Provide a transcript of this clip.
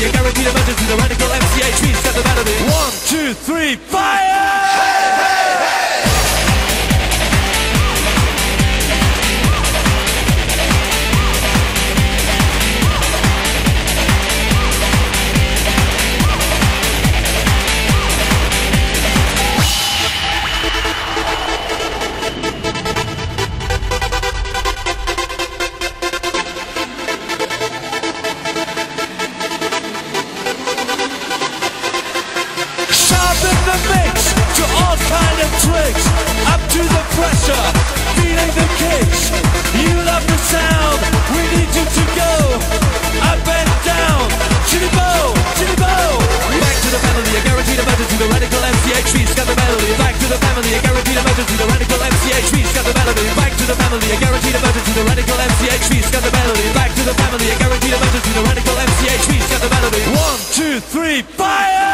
melody, a guaranteed emergency, the radical MCHV, set the melody. 1, 2, 3, fire! Hey, hey, hey! The mix to all kind of tricks, up to the pressure, feeling the kicks. You love the sound, we need you to go up and down, chitty bow, chitty bow. Back to the melody, a guaranteed emergency, the radical MCHV's got the melody. Back to the family, a guaranteed emergency, the radical MCHV's got the melody. Back to the family, a guaranteed emergency, the radical MCHV's got the melody. Back to the family, a guaranteed emergency, the radical MCHV's got the melody. 1, 2, 3, fire!